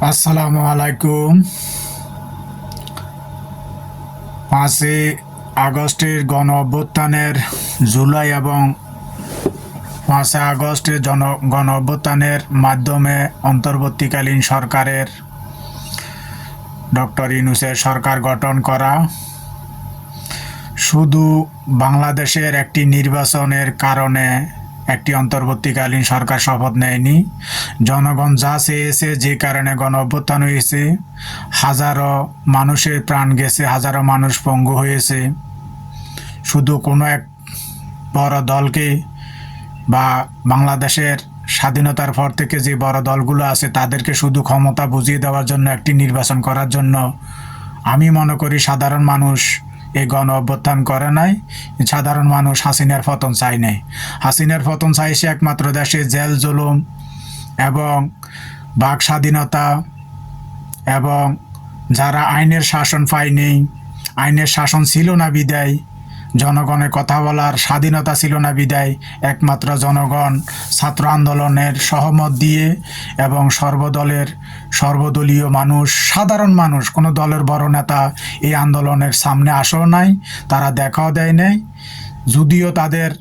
আসসালামু আলাইকুম। 5ই আগস্টের গণ অভ্যুত্থানের জুলাই এবং 5ই আগস্টের গণ অভ্যুত্থানের মাধ্যমে অন্তর্বর্তীকালীন সরকারের ডক্টর ইউনূসের সরকার গঠন করা শুধু বাংলাদেশের একটি নির্বাচনের কারণে একটি অন্তর্বর্তীকালীন সরকার শপথ নেয়নি। জনগণ যা চেয়েছে, যে কারণে গণ অভ্যুত্থান হয়েছে, হাজারো মানুষের প্রাণ গেছে, হাজারো মানুষ পঙ্গু হয়েছে। শুধু কোনো এক বড় দলকে বা বাংলাদেশের স্বাধীনতার পর থেকে যে বড় দলগুলো আছে তাদেরকে শুধু ক্ষমতা বুঝিয়ে দেওয়ার জন্য একটি নির্বাচন করার জন্য আমি মনে করি সাধারণ মানুষ এই গণ অভ্যুত্থান করে নাই। সাধারণ মানুষ হাসিনার পতন চায় নাই। হাসিনার পতন চাইছে একমাত্র দেশে জেল জুলুম এবং বাক স্বাধীনতা এবং যারা আইনের শাসন পায়নি, আইনের শাসন ছিল না বিদায়, জনগণের কথা বলার স্বাধীনতা ছিল না বিদায় একমাত্র জনগণ ছাত্র আন্দোলনের সহমত দিয়ে এবং সর্বদলীয় মানুষ, সাধারণ মানুষ, কোনো দলের বড় নেতা এই আন্দোলনের সামনে আসেও নাই, তারা দেখাও দেয় নাই। যদিও তাদের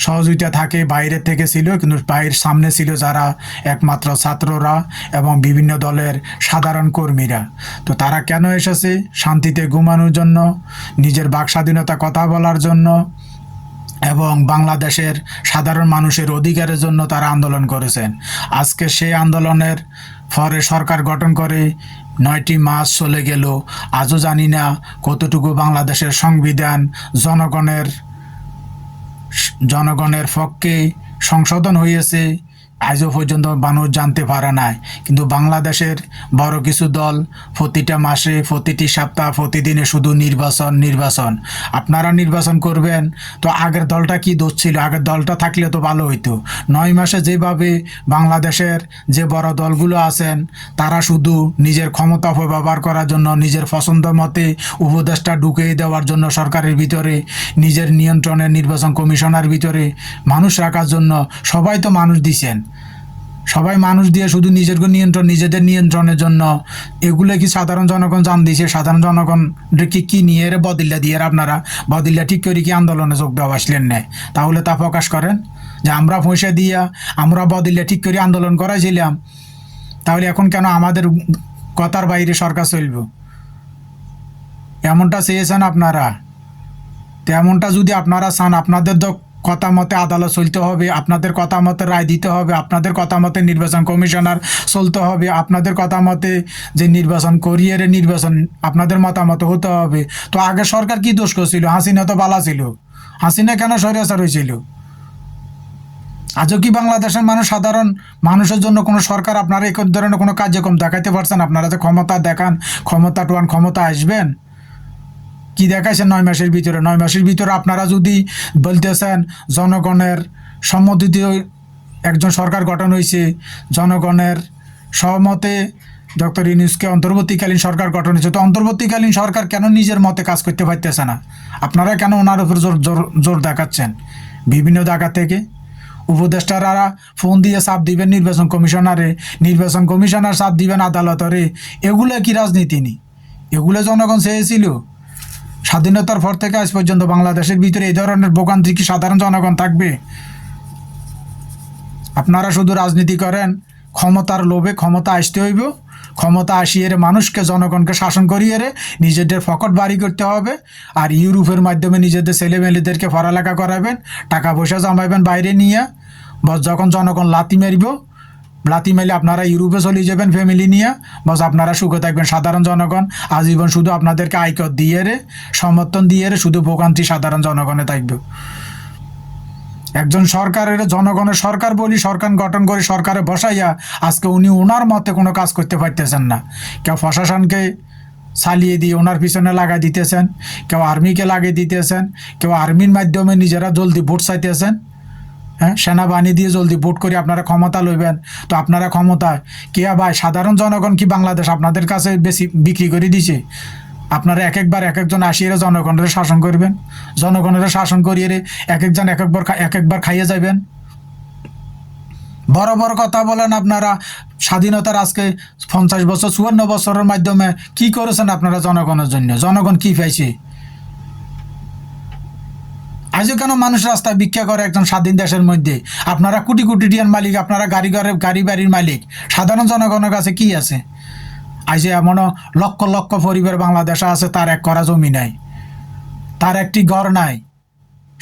সহযোগিতা থাকে বাইরের থেকে ছিল, কিন্তু বাইরের সামনে ছিল যারা একমাত্র ছাত্ররা এবং বিভিন্ন দলের সাধারণ কর্মীরা। তো তারা কেন এসেছে? শান্তিতে ঘুমানোর জন্য, নিজের বাক স্বাধীনতা কথা বলার জন্য এবং বাংলাদেশের সাধারণ মানুষের অধিকারের জন্য তারা আন্দোলন করেছেন। আজকে সেই আন্দোলনের পরে সরকার গঠন করে 9টি মাস চলে গেল, আজও জানি না কতটুকু বাংলাদেশের সংবিধান জনগণের পক্ষে সংশোধন হয়েছে আজও পর্যন্ত মানুষ জানতে পারে নাই। কিন্তু বাংলাদেশের বড় কিছু দল প্রতিটা মাসে, প্রতিটি সপ্তাহ, প্রতিদিনে শুধু নির্বাচন। আপনারা নির্বাচন করবেন, তো আগের দলটা কি দোষ ছিল? আগের দলটা থাকলে তো ভালো হইতো। 9 মাসে যেভাবে বাংলাদেশের যে বড় দলগুলো আছেন তারা শুধু নিজের ক্ষমতা অপব্যবহার করার জন্য, নিজের পছন্দ মতে উপদেষ্টা ঢুকিয়ে দেওয়ার জন্য সরকারের ভিতরে, নিজের নিয়ন্ত্রণের নির্বাচন কমিশনার ভিতরে মানুষ রাখার জন্য সবাই তো মানুষ দিছেন। সবাই মানুষ দিয়ে শুধু নিজেদের নিয়ন্ত্রণের জন্য এগুলো কি সাধারণ জনগণ জান দিছে? সাধারণ জনগণ কি নিয়ে রে বদিল্লা দিয়ে আপনারা বদিল্লা ঠিক করে কি আন্দোলনে যোগ দেওয়া আসলেন না? তাহলে তা প্রকাশ করেন যে আমরা পয়সা দিয়া আমরা বদিল্লা ঠিক করে আন্দোলন করাইছিলাম, তাহলে এখন কেন আমাদের কথার বাইরে সরকার চলব? এমনটা চেয়েছেন আপনারা। তেমনটা যদি আপনারা চান, আপনাদের তো কথা মতে আদালত চলতে হবে, আপনাদের কথা মতে রায় দিতে হবে, আপনাদের কথা মতে নির্বাচন কমিশনার চলতে হবে, আপনাদের কথা মতে যে নির্বাচন করিয়ে নির্বাচন আপনাদের মতামত হতে হবে। তো আগে সরকার কি দোষ করছিল? হাসিনা তো বালা ছিল। হাসিনা কেন স্বৈরাচার হয়েছিল? আজও কি বাংলাদেশের মানুষ, সাধারণ মানুষের জন্য কোনো সরকার আপনারা এই ধরনের কোনো কার্যক্রম দেখাইতে পারছেন? আপনারা যে ক্ষমতা দেখান, ক্ষমতা আসবেন, কি দেখাইছেন 9 মাসের ভিতরে? 9 মাসের ভিতরে আপনারা যদি বলতেছেন জনগণের সম্মতিতে একজন সরকার গঠন হয়েছে, জনগণের সহমতে ডক্টর ইউনূসকে অন্তর্বর্তীকালীন সরকার গঠন হয়েছে, তো অন্তর্বর্তীকালীন সরকার কেন নিজের মতে কাজ করতে পারতেছে না? আপনারা কেন ওনার উপর জোর দেখাচ্ছেন? বিভিন্ন জায়গা থেকে উপদেষ্টারা ফোন দিয়ে চাপ দিবেন নির্বাচন কমিশনার চাপ দিবেন আদালতরে। এগুলো কি রাজনীতি নেই? এগুলো জনগণ চেয়েছিল? স্বাধীনতার পর থেকে আজ পর্যন্ত বাংলাদেশের ভিতরে এই ধরনের ভোগান্তি কি সাধারণ জনগণ থাকবে? আপনারা শুধু রাজনীতি করেন, ক্ষমতার লোভে ক্ষমতা আসতে হইব, ক্ষমতা আসিয়ে মানুষকে, জনগণকে শাসন করিয়ে নিজেদের ফকট বাড়ি করতে হবে, আর ইউরোপের মাধ্যমে নিজেদের ছেলেমেয়েদেরকে পড়ালেখা করাবেন, টাকা পয়সা জমাইবেন বাইরে নিয়ে। বস যখন জনগণ লাথি মেলে আপনারা ইউরোপে চলে যাবেন ফ্যামিলি নিয়ে, বস আপনারা সুখে থাকবেন। সাধারণ জনগণ আজীবন শুধু আপনাদেরকে আয়কর দিয়ে সমর্থন দিয়ে শুধু ভোগান্তি সাধারণ জনগণে থাকবে। একজন সরকারের, জনগণের সরকার বলি, সরকার গঠন করে সরকারে বসাইয়া আজকে উনি ওনার মতে কোনো কাজ করতে পারতেছেন না। কেউ প্রশাসনকে চালিয়ে দিয়ে ওনার পিছনে লাগাই দিতেছেন, কেউ আর্মিকে লাগিয়ে দিতেছেন, কেউ আর্মির মাধ্যমে নিজেরা জলদি ভোট চাইতেছেন। হ্যাঁ, সেনাবাহিনী দিয়ে জলদি ভোট করে আপনারা ক্ষমতা লইবেন। তো আপনারা ক্ষমতায় কে ভাই? সাধারণ জনগণ কি বাংলাদেশ আপনাদের কাছে বেশি বিক্রি করে দিছে? আপনারা এক একজন আসিয়ে জনগণের শাসন করবেন, জনগণের শাসন করিয়ে একজন একবার খাইয়ে যাবেন। বড় বড় কথা বলেন আপনারা, স্বাধীনতার আজকে 50 বছর 54 বছরের মাধ্যমে কি করেছেন আপনারা জনগণের জন্য? জনগণ কি পাইছে? আজও কেন মানুষ রাস্তায় ভিক্ষা করে একজন স্বাধীন দেশের মধ্যে? আপনারা কোটি কোটি টিয়ার মালিক, আপনারা গাড়ি বাড়ির মালিক, সাধারণ জনগণের কাছে কি আছে? আজ এমনও লক্ষ লক্ষ পরিবার বাংলাদেশে আছে, তার এক করা জমি নাই, তার একটি ঘর নাই,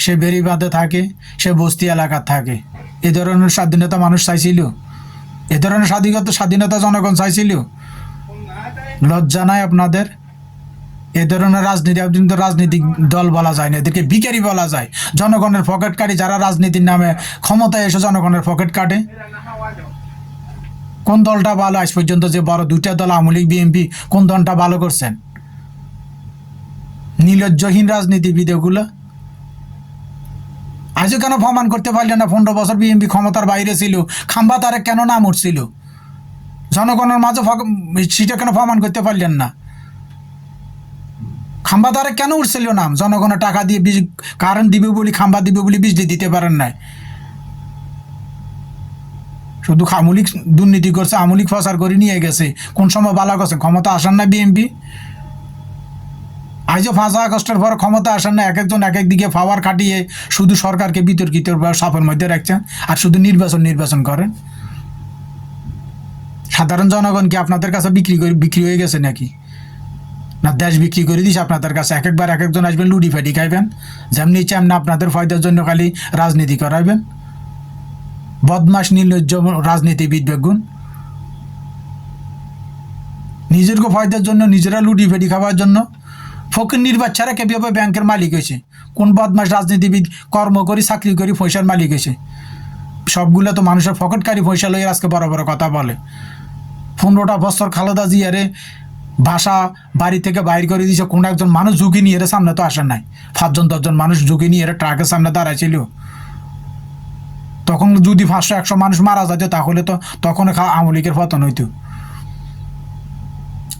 সে বেড়িবাঁধে থাকে, সে বস্তি এলাকার থাকে। এ ধরনের স্বাধীনতা মানুষ চাইছিল? এ ধরনের স্বাধীনতা জনগণ চাইছিল? লজ্জা নাই আপনাদের? এ ধরনের রাজনীতি, আপনি তো রাজনৈতিক দল বলা যায় না, এদেরকে ভিখারি বলা যায়। জনগণের পকেট কাটে যারা রাজনীতির নামে ক্ষমতায় এসে জনগণের পকেট কাটে। কোন দলটা ভালো আজ পর্যন্ত? যে বড় দুইটা দল আওয়ামী লীগ বিএনপি, কোন দলটা ভালো করছেন? নির্লজ্জহীন রাজনীতিবিদ এগুলো। আজও কেন প্রমাণ করতে পারলেন না 15 বছর বিএনপি ক্ষমতার বাইরে ছিল? খাম্বা তারে কেন নাম উঠছিল? জনগণের মাঝে সেটা কেন প্রমাণ করতে পারলেন না? খাম্বা তারে কেন উঠছিল নাম? জনগণের টাকা দিয়ে কারেন্ট দিবে বলি, খাম্বা দিবে বলি বিজলি দিতে পারেন নাই। শুধু আমলিক দুর্নীতি করছে, আমলিক প্রচার করে নিয়ে গেছে। কোন সময় বালা করছে? ক্ষমতা আসার না বিএনপি? আজও 5 আগস্টের পর ক্ষমতা আসেন না, এক একজন এক এক দিকে পাওয়ার খাটিয়ে শুধু সরকারকে বিতর্কিত সাপের মধ্যে রাখছেন আর শুধু নির্বাচন করেন। সাধারণ জনগণ কি আপনাদের কাছে বিক্রি হয়ে গেছে নাকি? না দেশ বিক্রি করে দিস আপনাদের কাছে? একবার এক একজন আসবেন, লুডি ফাটি খাইবেন, যেমনি ইচ্ছে এমনি আপনাদের ফায়দার জন্য খালি রাজনীতি করাইবেন। বদমাস নির্লজ্জ রাজনীতিবিদ বেগুন। নিজের ফায়দার জন্য, নিজেরা লুডি ফাটি খাওয়ার জন্য। ফকির বাচ্চারা কিভাবে ব্যাংকের মালিক হয়েছে? কোন বদমাস রাজনীতিবিদ কর্ম করি, চাকরি করি পয়সার মালিক হয়েছে? সবগুলো তো মানুষের ফকটকারী পয়সা লইয়ে আজকে বড় বড় কথা বলে। 15টা বছর খালেদা জিয়ারে বাসা বাড়ি থেকে বাইর করে দিয়েছে, কোন একজন মানুষ ঝুঁকি নিয়ে এর সামনে তো আসেন নাই। 5-10 মানুষ ঝুঁকি নিয়ে এর ট্রাকের সামনে দাঁড়াইছিল। তখন যদি 500-100 মানুষ মারা যেত তাহলে তো তখন আওয়ামী লীগের পতন হইতো।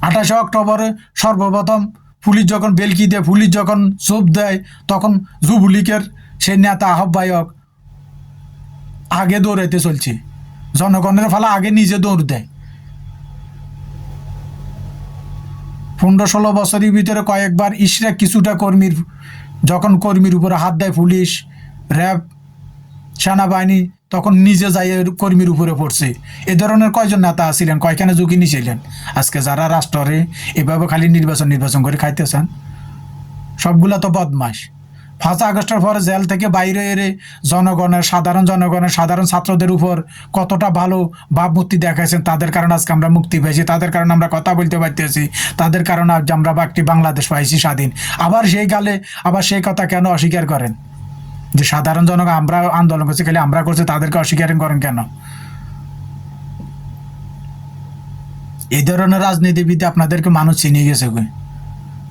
28 অক্টোবরে সর্বপ্রথম পুলিশ যখন বেলকি দেয়, পুলিশ যখন চোপ দেয়, তখন যুবলীগের সেই নেতা আহ্বায়ক আগে দৌড়াইতে চলছে। জনগণের ফলে আগে নিজে দৌড় দেয়। 15-16 বছরের ভিতরে কয়েকবার ইশরাক কিছুটা যখন কর্মীর উপরে হাত দেয় পুলিশ, র্যাব, সেনাবাহিনী, তখন নিজে যাই কর্মীর উপরে পড়ছে। এ ধরনের কয়জন নেতা ছিলেন? কয়খানে ঝুঁকি নিয়েছিলেন? আজকে যারা রাষ্ট্রে এভাবে খালি নির্বাচন করে খাইতেছেন, সবগুলা তো বদমাস। 5 আগস্টের পরে জেল থেকে বাইরে এরে সাধারণ ছাত্রদের উপর কতটা ভালো ভাবমূর্তি দেখাইছেন। তাদের কারণে আজকে আমরা মুক্তি পেয়েছি, তাদের কারণে আমরা কথা বলতে পারতেছি, তাদের কারণে আজ আমরা একটি বাংলাদেশ পাইছি স্বাধীন। আবার সেই কথা কেন অস্বীকার করেন? যে সাধারণ জনগণ আমরা আন্দোলন করছি, খালি আমরা করছি, তাদেরকে অস্বীকার করেন কেন? এই ধরনের রাজনীতিবিদ আপনাদেরকে মানুষ চিনিয়ে গেছে।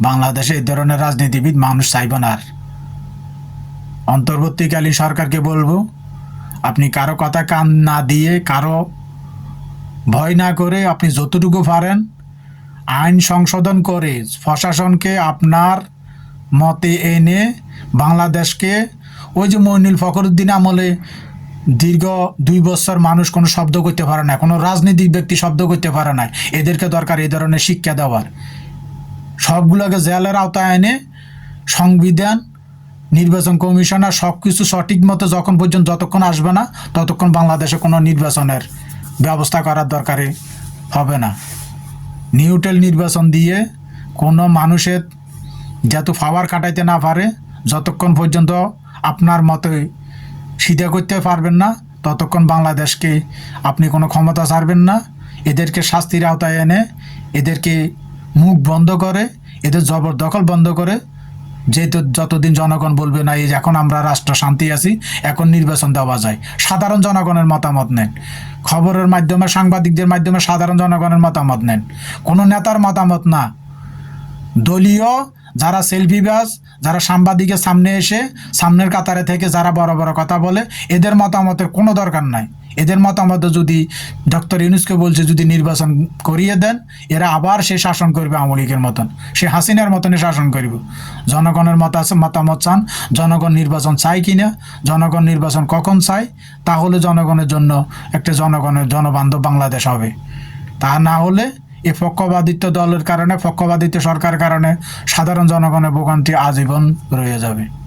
বাংলাদেশে এই ধরনের রাজনীতিবিদ মানুষ চাইব না আর। অন্তর্বর্তীকালীন সরকারকে বলবো, আপনি কারো কথা কান না দিয়ে, কারো ভয় না করে, আপনি যতটুকু পারেন আইন সংশোধন করে প্রশাসনকে আপনার মতে এনে বাংলাদেশকে, ওই যে মইনুল ফখরুদ্দিন আমলে দীর্ঘ 2 বছর মানুষ কোনো শব্দ করতে পারে না, কোনো রাজনৈতিক ব্যক্তি শব্দ করতে পারে না, এদেরকে দরকার এই ধরনের শিক্ষা দেওয়ার। সবগুলোকে জেলের আওতায় এনে সংবিধান, নির্বাচন কমিশনার সব কিছু সঠিক মতো যতক্ষণ আসবে না, ততক্ষণ বাংলাদেশে কোনো নির্বাচনের ব্যবস্থা করার দরকারে হবে না। নিউট্রাল নির্বাচন দিয়ে কোনো মানুষের যত পাওয়ার কাটাইতে না পারে, যতক্ষণ পর্যন্ত আপনার মতে সিধা করতে পারবেন না, ততক্ষণ বাংলাদেশকে আপনি কোনো ক্ষমতা ছাড়বেন না। এদেরকে শাস্তির আওতায় এনে, এদেরকে মুখ বন্ধ করে, এদের জবরদখল বন্ধ করে, যেহেতু যতদিন জনগণ বলবে না এই এখন আমরা রাষ্ট্র শান্তি আছি, এখন নির্বাচন দেওয়া যায়, সাধারণ জনগণের মতামত নেন, খবরের মাধ্যমে, সাংবাদিকদের মাধ্যমে সাধারণ জনগণের মতামত নেন, কোনো নেতার মতামত না। দলীয় যারা সেলফিবাজ, যারা সাংবাদিকের সামনে এসে সামনের কাতারে থেকে যারা বড় বড় কথা বলে, এদের মতামতের কোনো দরকার নাই। এদের মতামত যদি ডক্টর ইউনূসকে বলছে যদি নির্বাচন করিয়ে দেন, এরা আবার সে শাসন করবে আওয়ামী লীগের মতন, সে হাসিনার মতনই শাসন করবে। জনগণের মতামত চান, জনগণ নির্বাচন চায় কি না, জনগণ নির্বাচন কখন চায়, তাহলে জনগণের জন্য একটা জনবান্ধব বাংলাদেশ হবে। তা না হলে এই পক্ষপাতিত্ব দলের কারণে, পক্ষপাতিত্ব সরকারের কারণে সাধারণ জনগণের ভোগান্তি আজীবন রয়ে যাবে।